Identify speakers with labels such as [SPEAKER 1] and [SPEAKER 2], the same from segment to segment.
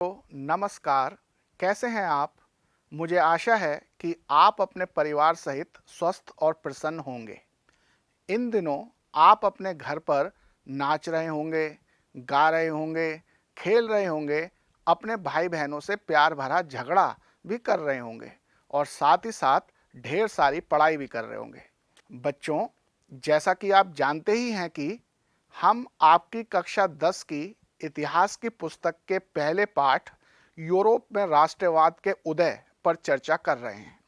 [SPEAKER 1] तो नमस्कार, कैसे हैं आप? मुझे आशा है कि आप अपने परिवार सहित स्वस्थ और प्रसन्न होंगे। इन दिनों आप अपने घर पर नाच रहे होंगे, गा रहे होंगे, खेल रहे होंगे, अपने भाई-बहनों से प्यार भरा झगड़ा भी कर रहे होंगे और साथ ही साथ ढेर सारी पढ़ाई भी कर रहे होंगे। बच्चों, जैसा कि आप जानते ही हैं कि हम आपकी कक्षा 10 की इतिहास की पुस्तक के पहले पाठ यूरोप में राष्ट्रवाद के उदय पर चर्चा कर रहे हैं।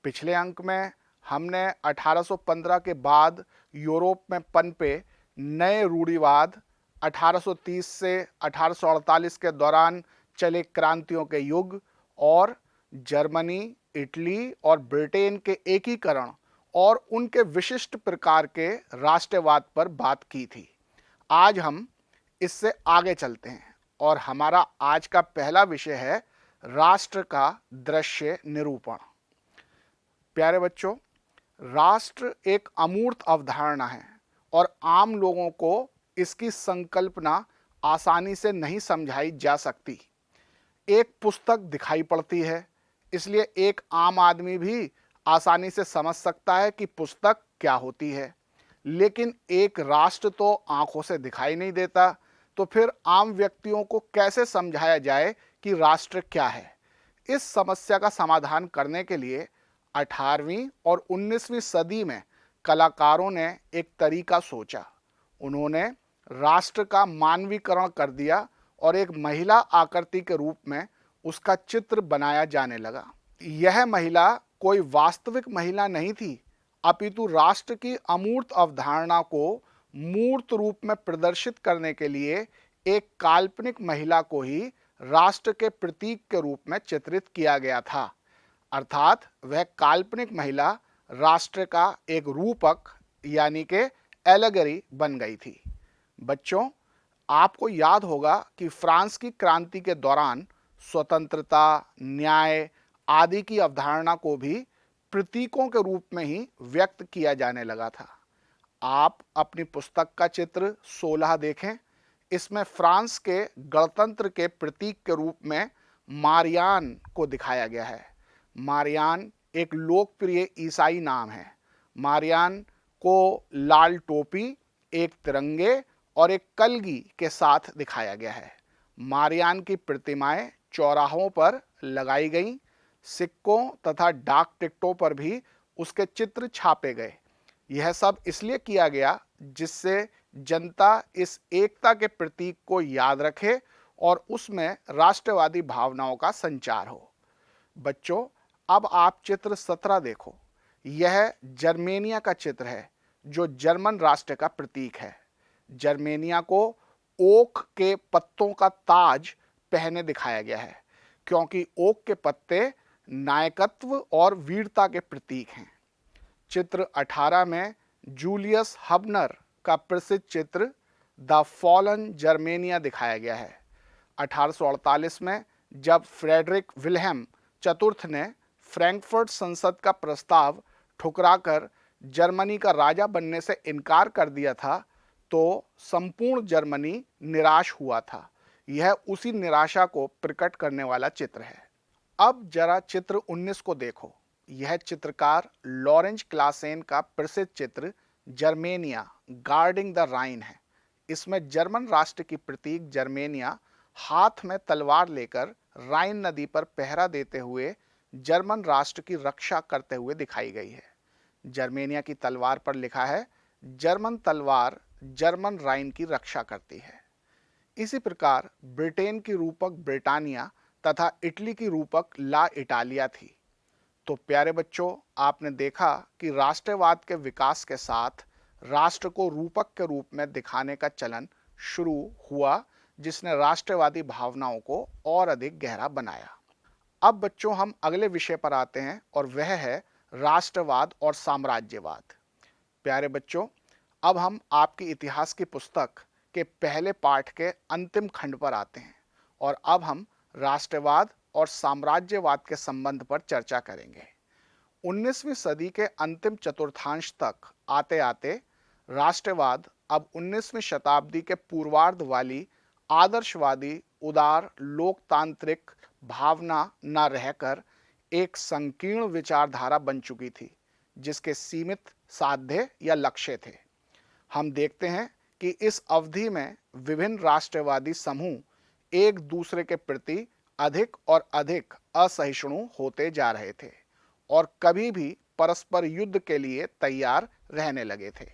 [SPEAKER 1] पिछले अंक में हमने 1815 के बाद यूरोप में पनपे नए रूढ़िवाद, 1830 से 1848 के दौरान चले क्रांतियों के युग और जर्मनी, इटली और ब्रिटेन के एकीकरण और उनके विशिष्ट प्रकार के राष्ट्रवाद पर बात की थी। आज हम इससे आगे चलते हैं और हमारा आज का पहला विषय है राष्ट्र का दृश्य निरूपण। प्यारे बच्चों, राष्ट्र एक अमूर्त अवधारणा है और आम लोगों को इसकी संकल्पना आसानी से नहीं समझाई जा सकती। एक पुस्तक दिखाई पड़ती है, इसलिए एक आम आदमी भी आसानी से समझ सकता है कि पुस्तक क्या होती है, लेकिन एक राष्ट्र तो आंखों से दिखाई नहीं देता, तो फिर आम व्यक्तियों को कैसे समझाया जाए कि राष्ट्र क्या है? इस समस्या का समाधान करने के लिए 18वीं और 19वीं सदी में कलाकारों ने एक तरीका सोचा। उन्होंने राष्ट्र का मानवीकरण कर दिया और एक महिला आकृति के रूप में उसका चित्र बनाया जाने लगा। यह महिला कोई वास्तविक महिला नहीं थी, अपितु राष्ट्र की अमूर्त अवधारणा को मूर्त रूप में प्रदर्शित करने के लिए एक काल्पनिक महिला को ही राष्ट्र के प्रतीक के रूप में चित्रित किया गया था। अर्थात वह काल्पनिक महिला राष्ट्र का एक रूपक यानी कि एलेगरी बन गई थी। बच्चों, आपको याद होगा कि फ्रांस की क्रांति के दौरान स्वतंत्रता, न्याय आदि की अवधारणा को भी प्रतीकों के रूप में ही व्यक्त किया जाने लगा था। आप अपनी पुस्तक का चित्र 16 देखें। इसमें फ्रांस के गणतंत्र के प्रतीक के रूप में मारियान को दिखाया गया है। मारियान एक लोकप्रिय ईसाई नाम है। मारियान को लाल टोपी, एक तिरंगे और एक कलगी के साथ दिखाया गया है। मारियान की प्रतिमाएं चौराहों पर लगाई गईं। सिक्कों तथा डाक टिकटों पर भी उसके चित्र छापे गए। यह सब इसलिए किया गया जिससे जनता इस एकता के प्रतीक को याद रखे और उसमें राष्ट्रवादी भावनाओं का संचार हो। बच्चों, अब आप चित्र 17 देखो। यह जर्मेनिया का चित्र है जो जर्मन राष्ट्र का प्रतीक है। जर्मेनिया को ओक के पत्तों का ताज पहने दिखाया गया है, क्योंकि ओक के पत्ते नायकत्व और वीरता के प्रतीक हैं। चित्र 18 में जूलियस हबनर का प्रसिद्ध चित्र द फॉलन जर्मेनिया दिखाया गया है। 1848 में जब फ्रेडरिक विल्हेम चतुर्थ ने फ्रैंकफर्ट संसद का प्रस्ताव ठुकराकर जर्मनी का राजा बनने से इनकार कर दिया था, तो संपूर्ण जर्मनी निराश हुआ था। यह उसी निराशा को प्रकट करने वाला चित्र है। अब जरा चित्र 19 को देखो। यह चित्रकार लॉरेंज क्लासेन का प्रसिद्ध चित्र जर्मेनिया गार्डिंग द राइन है। इसमें जर्मन राष्ट्र की प्रतीक जर्मेनिया हाथ में तलवार लेकर राइन नदी पर पहरा देते हुए जर्मन राष्ट्र की रक्षा करते हुए दिखाई गई है। जर्मेनिया की तलवार पर लिखा है, जर्मन तलवार जर्मन राइन की रक्षा करती है। इसी प्रकार ब्रिटेन की रूपक ब्रिटानिया तथा इटली की रूपक ला इटालिया थी। तो प्यारे बच्चों, आपने देखा कि राष्ट्रवाद के विकास के साथ राष्ट्र को रूपक के रूप में दिखाने का चलन शुरू हुआ, जिसने राष्ट्रवादी भावनाओं को और अधिक गहरा बनाया। अब बच्चों, हम अगले विषय पर आते हैं और वह है राष्ट्रवाद और साम्राज्यवाद। प्यारे बच्चों, अब हम आपकी इतिहास की पुस्तक के पहले पाठ के अंतिम खंड पर आते हैं और अब हम राष्ट्रवाद और साम्राज्यवाद के संबंध पर चर्चा करेंगे। 19वीं सदी के अंतिम चतुर्थांश तक आते आते राष्ट्रवाद अब 19वीं शताब्दी के पूर्वार्ध वाली आदर्शवादी उदार लोकतांत्रिक भावना न रहकर एक संकीर्ण विचारधारा बन चुकी थी, जिसके सीमित साध्य या लक्ष्य थे। हम देखते हैं कि इस अवधि में विभिन्न राष्ट्रवादी समूह एक दूसरे के प्रति अधिक और अधिक असहिष्णु होते जा रहे थे और कभी भी परस्पर युद्ध के लिए तैयार रहने लगे थे।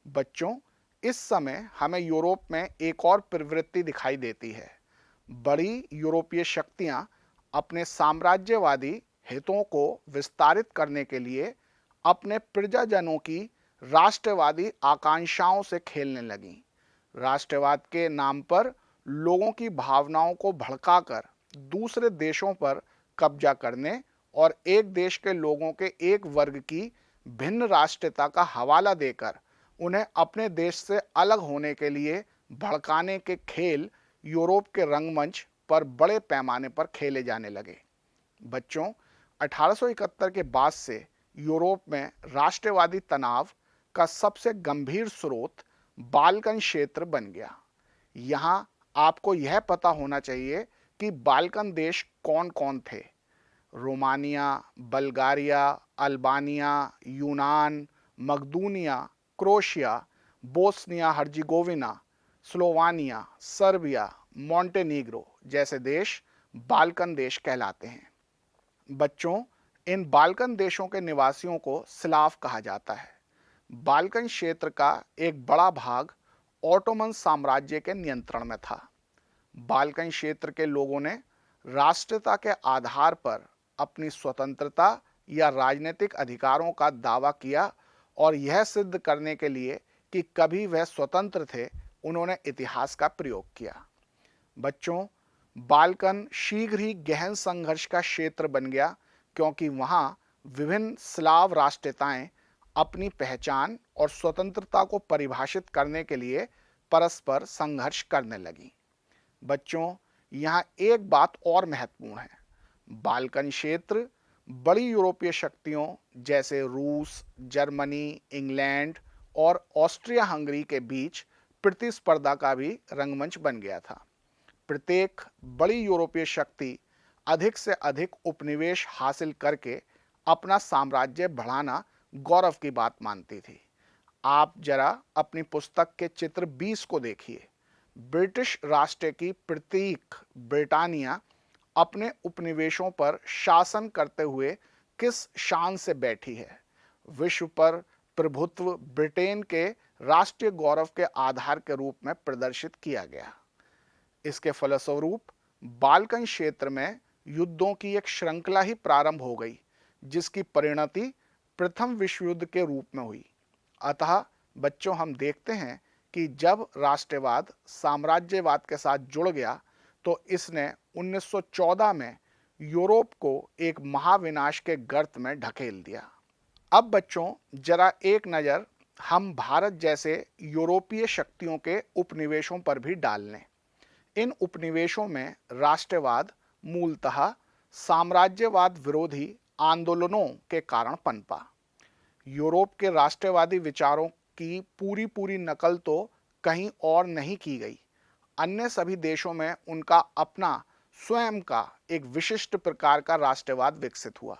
[SPEAKER 1] बच्चों, इस समय हमें यूरोप में एक और प्रवृत्ति दिखाई देती है। बड़ी यूरोपीय शक्तियां अपने साम्राज्यवादी हितों को विस्तारित करने के लिए अपने प्रजाजनों की राष्ट्रवादी आकांक्षाओं से खेलने लगीं। राष्ट्रवाद के नाम पर लोगों की भावनाओं को भड़काकर दूसरे देशों पर कब्जा करने और एक देश के लोगों के एक वर्ग की भिन्न राष्ट्रीयता का हवाला देकर उन्हें अपने देश से अलग होने के लिए भड़काने के खेल यूरोप के रंगमंच पर बड़े पैमाने पर खेले जाने लगे। बच्चों, 1871 के बाद से यूरोप में राष्ट्रवादी तनाव का सबसे गंभीर स्रोत बाल्कन क्षेत्र बन गया। यहाँ आपको यह पता होना चाहिए कि बाल्कन देश कौन कौन थे। रोमानिया, बल्गारिया, अल्बानिया, यूनान, मकदूनिया, Croatia, Bosnia Herzegovina, Slovenia, Serbia, Montenegro जैसे देश बाल्कन देश कहलाते हैं। बच्चों, इन बाल्कन देशों के निवासियों को स्लाव कहा जाता है। बाल्कन क्षेत्र का एक बड़ा भाग ऑटोमन साम्राज्य के नियंत्रण में था। बाल्कन क्षेत्र के लोगों ने राष्ट्रीयता के आधार पर अपनी स्वतंत्रता या राजनीतिक अधिकारों का दावा किया और यह सिद्ध करने के लिए कि कभी वह स्वतंत्र थे, उन्होंने इतिहास का प्रयोग किया। बच्चों, बाल्कन शीघ्र ही गहन संघर्ष का क्षेत्र बन गया, क्योंकि वहां विभिन्न स्लाव राष्ट्रीयताएं अपनी पहचान और स्वतंत्रता को परिभाषित करने के लिए परस्पर संघर्ष करने लगी। बच्चों, यहाँ एक बात और महत्वपूर्ण है। बाल्कन क्षेत्र बड़ी यूरोपीय शक्तियों जैसे रूस, जर्मनी, इंग्लैंड और ऑस्ट्रिया हंगरी के बीच प्रतिस्पर्धा का भी रंगमंच बन गया था। प्रत्येक बड़ी यूरोपीय शक्ति अधिक से अधिक उपनिवेश हासिल करके अपना साम्राज्य बढ़ाना गौरव की बात मानती थी। आप जरा अपनी पुस्तक के चित्र 20 को देखिए। ब्रिटिश राष्ट्र की प्रतीक ब्रिटानिया अपने उपनिवेशों पर शासन करते हुए किस शान से बैठी है। विश्व पर प्रभुत्व ब्रिटेन के राष्ट्रीय गौरव के आधार के रूप में प्रदर्शित किया गया। इसके फलस्वरूप बाल्कन क्षेत्र में युद्धों की एक श्रृंखला ही प्रारंभ हो गई, जिसकी परिणति प्रथम विश्व युद्ध के रूप में हुई। अतः बच्चों, हम देखते हैं कि जब राष्ट्रवाद साम्राज्यवाद के साथ जुड़ गया तो इसने 1914 में यूरोप को एक महाविनाश के गर्त में ढकेल दिया। अब बच्चों, जरा एक नज़र हम भारत जैसे यूरोपीय शक्तियों के उपनिवेशों पर भी डाल लें। इन उपनिवेशों में राष्ट्रवाद मूलतः साम्राज्यवाद विरोधी आंदोलनों के कारण पनपा। यूरोप के राष्ट्रवादी विचारों की पूरी नकल तो कहीं और नहीं की गई। अन्य सभी देशों में उनका अपना स्वयं का एक विशिष्ट प्रकार का राष्ट्रवाद विकसित हुआ,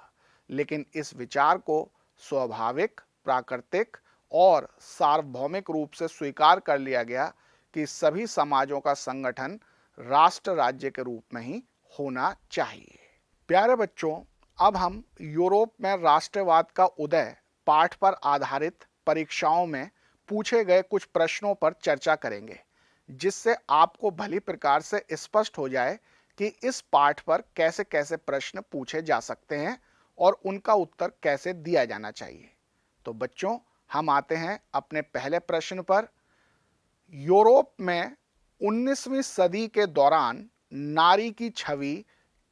[SPEAKER 1] लेकिन इस विचार को स्वाभाविक, प्राकृतिक और सार्वभौमिक रूप से स्वीकार कर लिया गया कि सभी समाजों का संगठन राष्ट्र राज्य के रूप में ही होना चाहिए। प्यारे बच्चों, अब हम यूरोप में राष्ट्रवाद का उदय पाठ पर आधारित परीक्षाओं में पूछे गए कुछ प्रश्नों पर चर्चा करेंगे, जिससे आपको भली प्रकार से स्पष्ट हो जाए कि इस पाठ पर कैसे कैसे प्रश्न पूछे जा सकते हैं और उनका उत्तर कैसे दिया जाना चाहिए। तो बच्चों, हम आते हैं अपने पहले प्रश्न पर। यूरोप में 19वीं सदी के दौरान नारी की छवि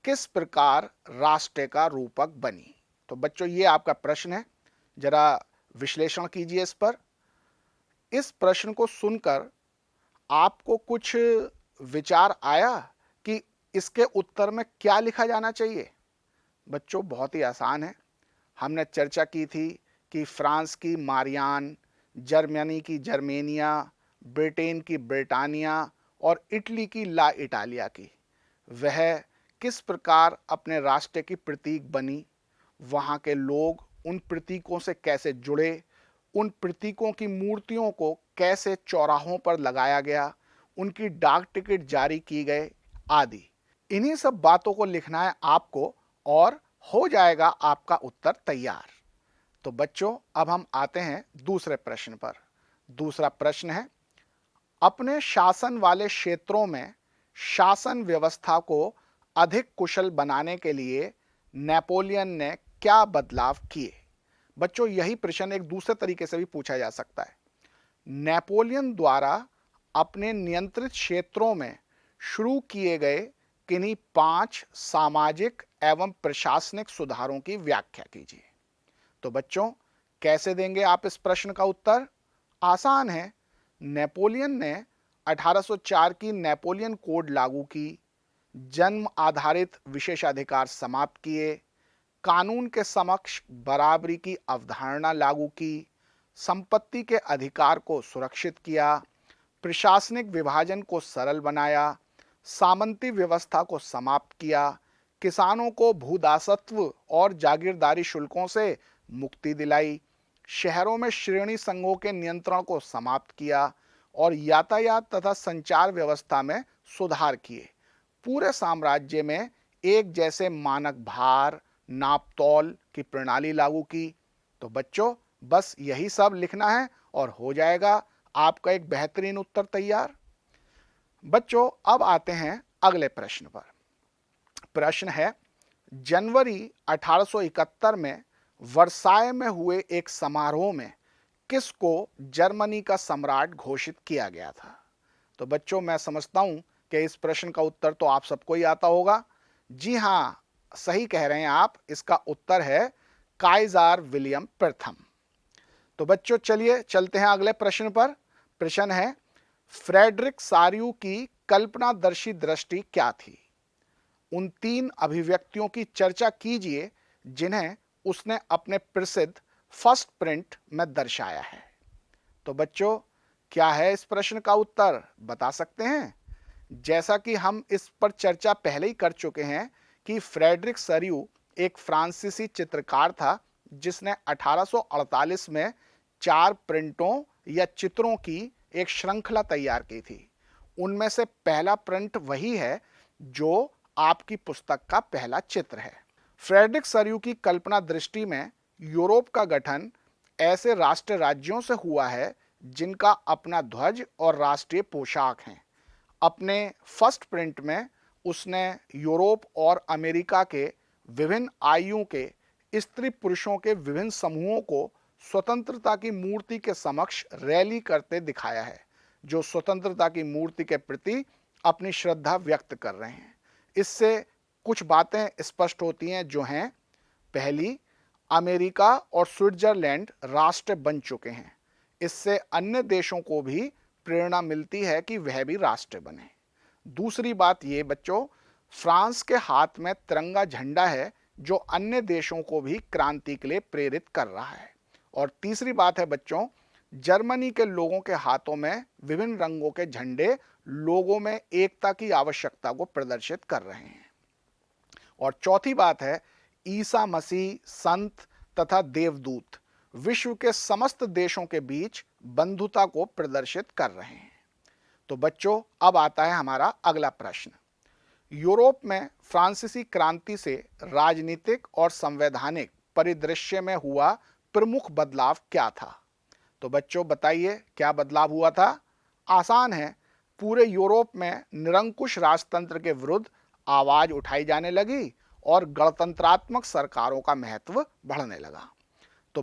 [SPEAKER 1] किस प्रकार राष्ट्र का रूपक बनी? तो बच्चों, ये आपका प्रश्न है, जरा विश्लेषण कीजिए इस पर। इस प्रश्न को सुनकर आपको कुछ विचार आया कि इसके उत्तर में क्या लिखा जाना चाहिए? बच्चों, बहुत ही आसान है। हमने चर्चा की थी कि फ्रांस की मारियान, जर्मनी की जर्मेनिया, ब्रिटेन की ब्रिटानिया और इटली की ला इटालिया की। वह किस प्रकार अपने राष्ट्र की प्रतीक बनी, वहाँ के लोग उन प्रतीकों से कैसे जुड़े, उन प्रतीकों की मूर्तियों को कैसे चौराहों पर लगाया गया, उनकी डाक टिकट जारी की गए आदि। इन्हीं सब बातों को लिखना है आपको और हो जाएगा आपका उत्तर तैयार। तो बच्चों, अब हम आते हैं दूसरे प्रश्न पर। दूसरा प्रश्न है, अपने शासन वाले क्षेत्रों में शासन व्यवस्था को अधिक कुशल बनाने के लिए नेपोलियन ने क्या बदलाव किए? बच्चों, यही प्रश्न एक दूसरे तरीके से भी पूछा जा सकता है। नेपोलियन द्वारा अपने नियंत्रित क्षेत्रों में शुरू किए गए किन्हीं 5 सामाजिक एवं प्रशासनिक सुधारों की व्याख्या कीजिए। तो बच्चों, कैसे देंगे आप इस प्रश्न का उत्तर? आसान है। नेपोलियन ने 1804 की नेपोलियन कोड लागू की, जन्म आधारित विशेषाधिकार समाप्त किए, कानून के समक्ष बराबरी की अवधारणा लागू की, संपत्ति के अधिकार को सुरक्षित किया, प्रशासनिक विभाजन को सरल बनाया, सामंती व्यवस्था को समाप्त किया, किसानों को भूदासत्व और जागीरदारी शुल्कों से मुक्ति दिलाई, शहरों में श्रेणी संघों के नियंत्रण को समाप्त किया और यातायात तथा संचार व्यवस्था में सुधार किए। पूरे साम्राज्य में एक जैसे मानक भार, नापतोल की प्रणाली लागू की। तो बच्चों, बस यही सब लिखना है और हो जाएगा आपका एक बेहतरीन उत्तर तैयार। बच्चों, अब आते हैं अगले प्रश्न पर। प्रश्न है, जनवरी 1871 में वर्साय में हुए एक समारोह में किसको जर्मनी का सम्राट घोषित किया गया था? तो बच्चों, मैं समझता हूं कि इस प्रश्न का उत्तर तो आप सबको ही आता होगा। जी हां, सही कह रहे हैं आप। इसका उत्तर है काइजार विलियम प्रथम। तो बच्चों, चलिए चलते हैं अगले प्रश्न पर। प्रश्न है, फ्रेडरिक सारियू की कल्पनादर्शी दृष्टि क्या थी? उन 3 अभिव्यक्तियों की चर्चा कीजिए जिन्हें उसने अपने प्रसिद्ध फर्स्ट प्रिंट में दर्शाया है। तो बच्चों, क्या है इस प्रश्न का उत्तर? बता सकते हैं? जैसा कि हम इस पर चर्चा पहले ही कर चुके हैं कि फ्रेडरिक सारियू एक फ्रांसीसी चित्रकार था जिसने 1848 में 4 प्रिंटों या चित्रों की एक श्रृंखला तैयार की थी। उनमें से पहला प्रिंट वही है जो आपकी पुस्तक का पहला चित्र है। फ्रेडरिक सारियू की कल्पना दृष्टि में यूरोप का गठन ऐसे राष्ट्र राज्यों से हुआ है जिनका अपना ध्वज और राष्ट्रीय पोशाक हैं। अपने फर्स्ट प्रिंट में उसने यूरोप और अमेरिका के विभिन्न आयु के स्त्री पुरुषों के विभिन्न समूहों को स्वतंत्रता की मूर्ति के समक्ष रैली करते दिखाया है, जो स्वतंत्रता की मूर्ति के प्रति अपनी श्रद्धा व्यक्त कर रहे हैं। इससे कुछ बातें स्पष्ट होती हैं जो हैं, पहली, अमेरिका और स्विट्जरलैंड राष्ट्र बन चुके हैं। इससे अन्य देशों को भी प्रेरणा मिलती है कि वह भी राष्ट्र बने। दूसरी बात ये बच्चों, फ्रांस के हाथ में तिरंगा झंडा है जो अन्य देशों को भी क्रांति के लिए प्रेरित कर रहा है। और तीसरी बात है बच्चों, जर्मनी के लोगों के हाथों में विभिन्न रंगों के झंडे लोगों में एकता की आवश्यकता को प्रदर्शित कर रहे हैं। और चौथी बात है, ईसा मसीह, संत तथा देवदूत विश्व के समस्त देशों के बीच बंधुता को प्रदर्शित कर रहे हैं। तो बच्चों, अब आता है हमारा अगला प्रश्न। यूरोप में फ्रांसीसी क्रांति से राजनीतिक और संवैधानिक परिदृश्य में हुआ प्रमुख बदलाव क्या था? तो बच्चों, बताइए क्या बदलाव हुआ था? आसान है। पूरे यूरोप में निरंकुश राजतंत्र के विरुद्ध आवाज उठाई जाने लगी और गणतंत्रात्मक सरकारों का महत्व बढ़ने लगा।